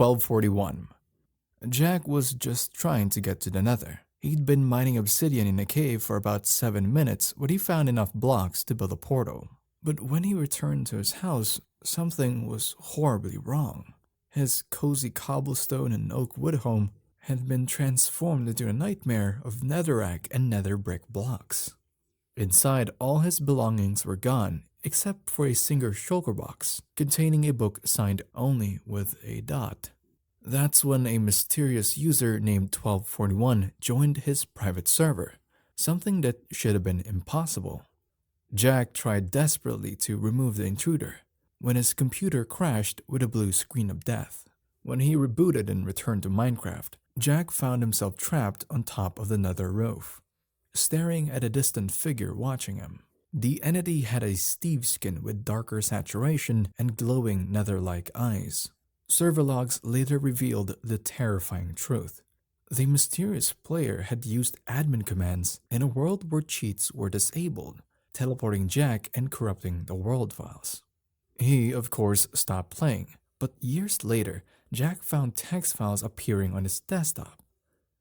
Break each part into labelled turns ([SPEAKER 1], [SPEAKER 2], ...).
[SPEAKER 1] 1241. Jack was just trying to get to the Nether. He'd been mining obsidian in a cave for about 7 minutes when he found enough blocks to build a portal. But when he returned to his house, something was horribly wrong. His cozy cobblestone and oak wood home had been transformed into a nightmare of netherrack and nether brick blocks. Inside, all his belongings were gone, except for a single shulker box containing a book signed only with a dot. That's when a mysterious user named 1241 joined his private server, something that should have been impossible. Jack tried desperately to remove the intruder, when his computer crashed with a blue screen of death. When he rebooted and returned to Minecraft, Jack found himself trapped on top of the nether roof, staring at a distant figure watching him. The entity had a Steve skin with darker saturation and glowing nether-like eyes. Server logs later revealed the terrifying truth. The mysterious player had used admin commands in a world where cheats were disabled, teleporting Jack and corrupting the world files. He, of course, stopped playing, but years later, Jack found text files appearing on his desktop,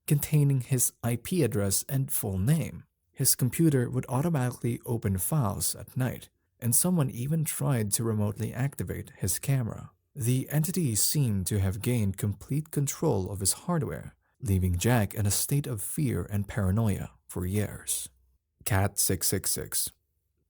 [SPEAKER 1] containing his IP address and full name. His computer would automatically open files at night, and someone even tried to remotely activate his camera. The entity seemed to have gained complete control of his hardware, leaving Jack in a state of fear and paranoia for years. Cat 666.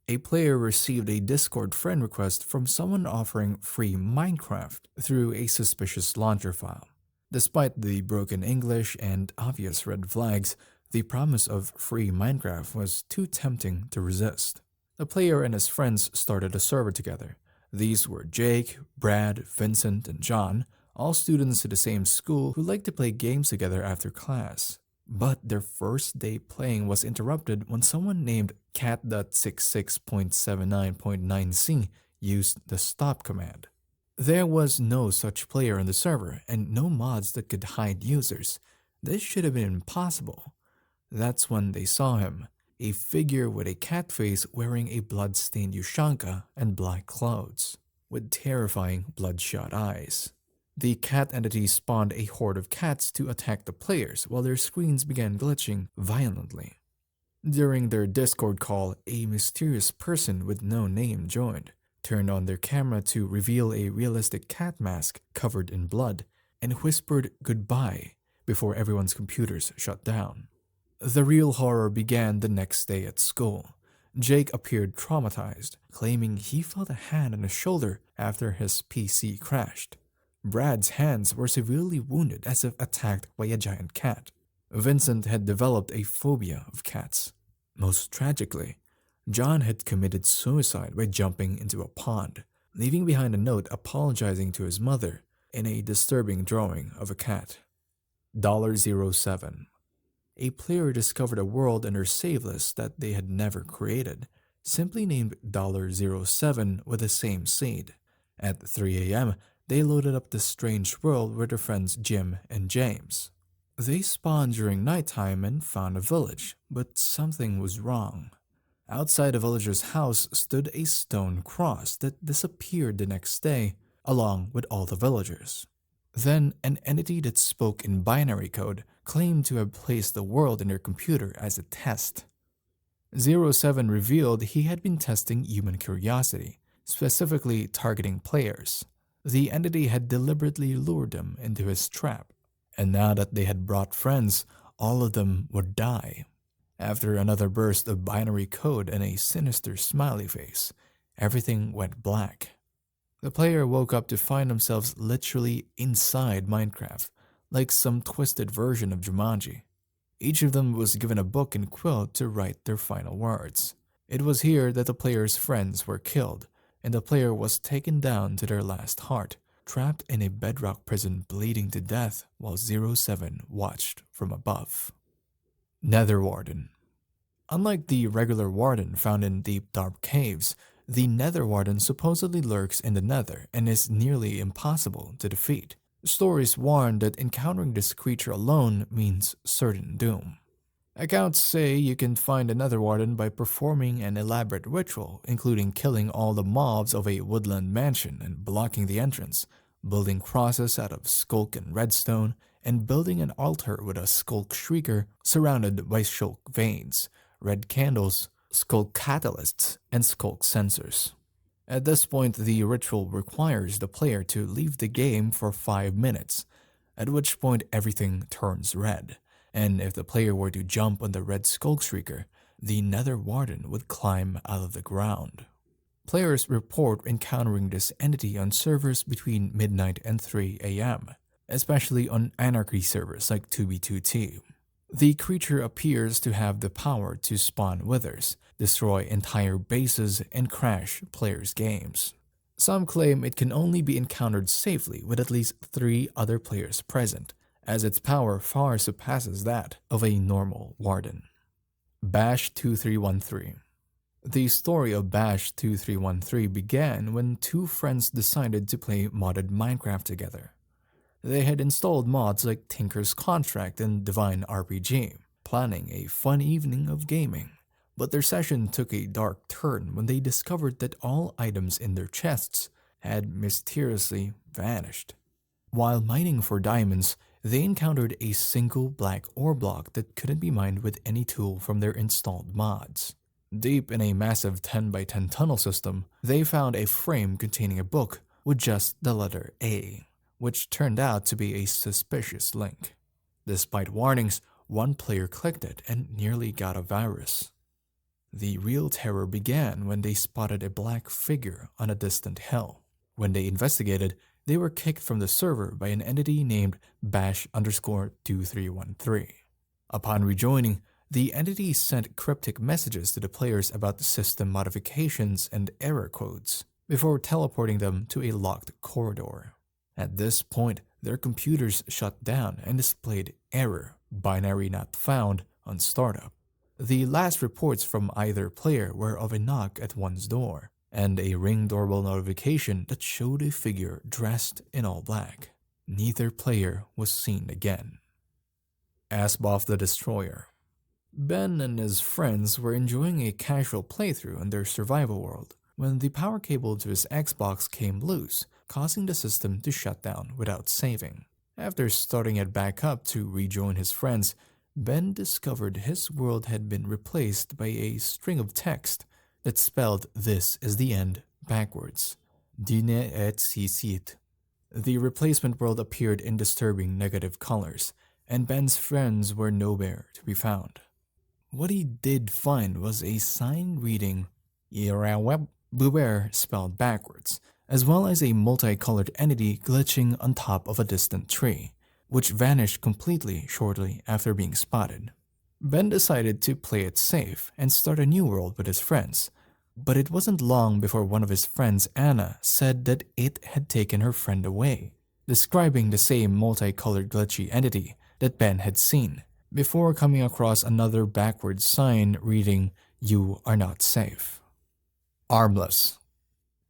[SPEAKER 1] A player received a Discord friend request from someone offering free Minecraft through a suspicious launcher file. Despite the broken English and obvious red flags, the promise of free Minecraft was too tempting to resist. The player and his friends started a server together. These were Jake, Brad, Vincent, and John, all students at the same school who liked to play games together after class. But their first day playing was interrupted when someone named cat.66.79.9c used the stop command. There was no such player on the server and no mods that could hide users. This should have been impossible. That's when they saw him, a figure with a cat face wearing a blood-stained ushanka and black clothes, with terrifying bloodshot eyes. The cat entity spawned a horde of cats to attack the players while their screens began glitching violently. During their Discord call, a mysterious person with no name joined, turned on their camera to reveal a realistic cat mask covered in blood, and whispered goodbye before everyone's computers shut down. The real horror began the next day at school. Jake appeared traumatized, claiming he felt a hand on his shoulder after his PC crashed. Brad's hands were severely wounded as if attacked by a giant cat. Vincent had developed a phobia of cats. Most tragically, John had committed suicide by jumping into a pond, leaving behind a note apologizing to his mother in a disturbing drawing of a cat. $07. A player discovered a world in their save list that they had never created, simply named $07 with the same seed. At 3 a.m., they loaded up the strange world with their friends Jim and James. They spawned during nighttime and found a village, but something was wrong. Outside the villager's house stood a stone cross that disappeared the next day, along with all the villagers. Then, an entity that spoke in binary code claimed to have placed the world in their computer as a test. 07 revealed he had been testing human curiosity, specifically targeting players. The entity had deliberately lured them into his trap, and now that they had brought friends, all of them would die. After another burst of binary code and a sinister smiley face, everything went black. The player woke up to find themselves literally inside Minecraft, like some twisted version of Jumanji. Each of them was given a book and quill to write their final words. It was here that the player's friends were killed, and the player was taken down to their last heart, trapped in a bedrock prison bleeding to death while 07 watched from above. Nether Warden. Unlike the regular warden found in deep dark caves, the Nether Warden supposedly lurks in the Nether and is nearly impossible to defeat. Stories warn that encountering this creature alone means certain doom. Accounts say you can find a Nether Warden by performing an elaborate ritual, including killing all the mobs of a woodland mansion and blocking the entrance, building crosses out of skulk and redstone, and building an altar with a skulk shrieker surrounded by skulk veins, red candles, skulk catalysts, and skulk sensors. At this point, the ritual requires the player to leave the game for 5 minutes, at which point everything turns red, and if the player were to jump on the red skulk shrieker, the Nether warden would climb out of the ground. Players report encountering this entity on servers between midnight and 3 a.m., especially on anarchy servers like 2b2t. The creature appears to have the power to spawn withers, destroy entire bases, and crash players' games. Some claim it can only be encountered safely with at least 3 other players present, as its power far surpasses that of a normal warden. Bash 2313. The story of Bash 2313 began when 2 friends decided to play modded Minecraft together. They had installed mods like Tinker's Contract and Divine RPG, planning a fun evening of gaming. But their session took a dark turn when they discovered that all items in their chests had mysteriously vanished. While mining for diamonds, they encountered a single black ore block that couldn't be mined with any tool from their installed mods. Deep in a massive 10 by 10 tunnel system, they found a frame containing a book with just the letter A, which turned out to be a suspicious link. Despite warnings, one player clicked it and nearly got a virus. The real terror began when they spotted a black figure on a distant hill. When they investigated, they were kicked from the server by an entity named Bash_2313. Upon rejoining, the entity sent cryptic messages to the players about the system modifications and error codes, before teleporting them to a locked corridor. At this point, their computers shut down and displayed error, binary not found, on startup. The last reports from either player were of a knock at one's door, and a Ring doorbell notification that showed a figure dressed in all black. Neither player was seen again. Asbuff the Destroyer. Ben and his friends were enjoying a casual playthrough in their survival world when the power cable to his Xbox came loose, causing the system to shut down without saving. After starting it back up to rejoin his friends, Ben discovered his world had been replaced by a string of text that spelled "This is the end" backwards. Dine et sisit. The replacement world appeared in disturbing negative colors, and Ben's friends were nowhere to be found. What he did find was a sign reading "Iraweb" beware spelled backwards, as well as a multicolored entity glitching on top of a distant tree, which vanished completely shortly after being spotted. Ben decided to play it safe and start a new world with his friends, but it wasn't long before one of his friends, Anna, said that it had taken her friend away, describing the same multicolored glitchy entity that Ben had seen, before coming across another backwards sign reading "You are not safe." Armless.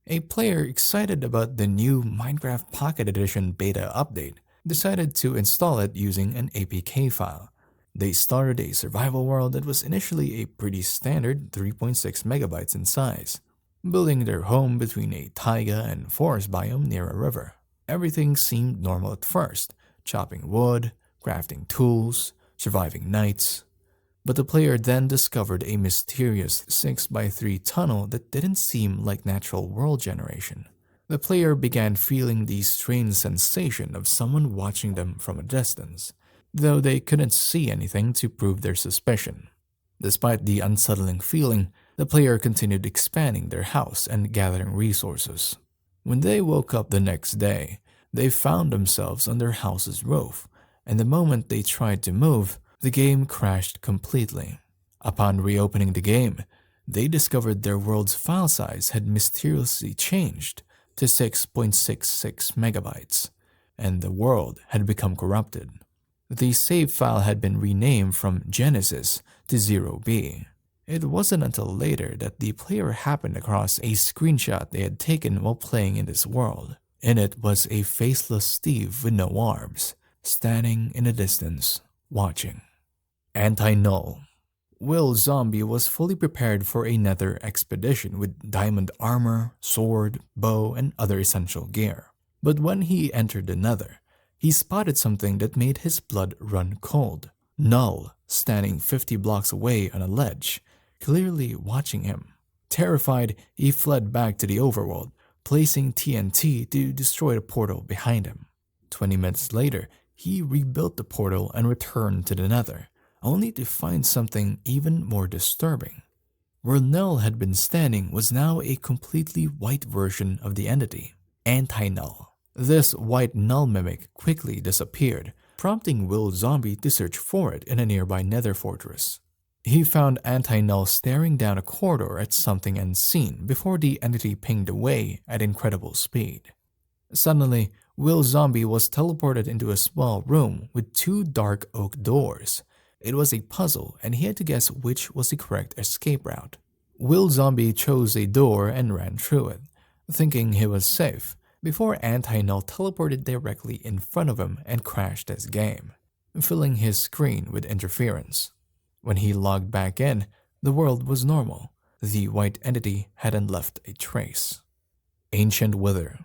[SPEAKER 1] A player excited about the new Minecraft Pocket Edition beta update decided to install it using an APK file. They started a survival world that was initially a pretty standard 3.6 megabytes in size, building their home between a taiga and forest biome near a river. Everything seemed normal at first: chopping wood, crafting tools, surviving nights. But the player then discovered a mysterious 6x3 tunnel that didn't seem like natural world generation. The player began feeling the strange sensation of someone watching them from a distance, though they couldn't see anything to prove their suspicion. Despite the unsettling feeling, the player continued expanding their house and gathering resources. When they woke up the next day, they found themselves on their house's roof, and the moment they tried to move, the game crashed completely. Upon reopening the game, they discovered their world's file size had mysteriously changed to 6.66 megabytes, and the world had become corrupted. The save file had been renamed from Genesis to 0B. It wasn't until later that the player happened across a screenshot they had taken while playing in this world. In it was a faceless Steve with no arms, standing in the distance, watching. Anti-Null. Will Zombie was fully prepared for a Nether expedition with diamond armor, sword, bow, and other essential gear. But when he entered the Nether, he spotted something that made his blood run cold. Null, standing 50 blocks away on a ledge, clearly watching him. Terrified, he fled back to the overworld, placing TNT to destroy the portal behind him. 20 minutes later, he rebuilt the portal and returned to the Nether, only to find something even more disturbing. Where Null had been standing was now a completely white version of the entity, Anti-Null. This white null mimic quickly disappeared, prompting Will Zombie to search for it in a nearby Nether fortress. He found Anti-Null staring down a corridor at something unseen before the entity pinged away at incredible speed. Suddenly, Will Zombie was teleported into a small room with 2 dark oak doors. It was a puzzle and he had to guess which was the correct escape route. Will Zombie chose a door and ran through it, thinking he was safe, before Anti-Null teleported directly in front of him and crashed his game, filling his screen with interference. When he logged back in, the world was normal. The white entity hadn't left a trace. Ancient Wither.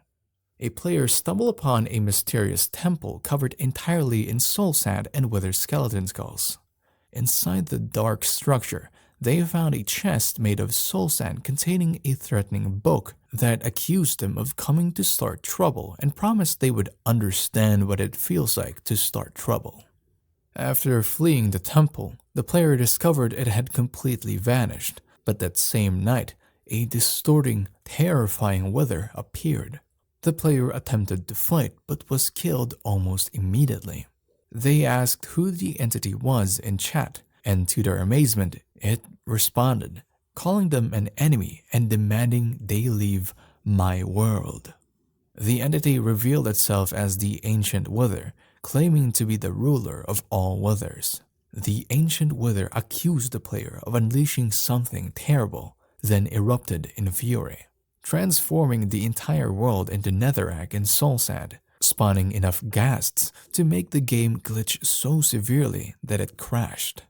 [SPEAKER 1] A player stumbled upon a mysterious temple covered entirely in soul sand and wither skeleton skulls. Inside the dark structure, they found a chest made of soul sand containing a threatening book that accused them of coming to start trouble and promised they would understand what it feels like to start trouble. After fleeing the temple, the player discovered it had completely vanished, but that same night, a distorting, terrifying wither appeared. The player attempted to fight but was killed almost immediately. They asked who the entity was in chat, and to their amazement, it responded, calling them an enemy and demanding they leave my world. The entity revealed itself as the Ancient Wither, claiming to be the ruler of all withers. The Ancient Wither accused the player of unleashing something terrible, then erupted in fury, transforming the entire world into netherrack and soul sand, spawning enough ghasts to make the game glitch so severely that it crashed.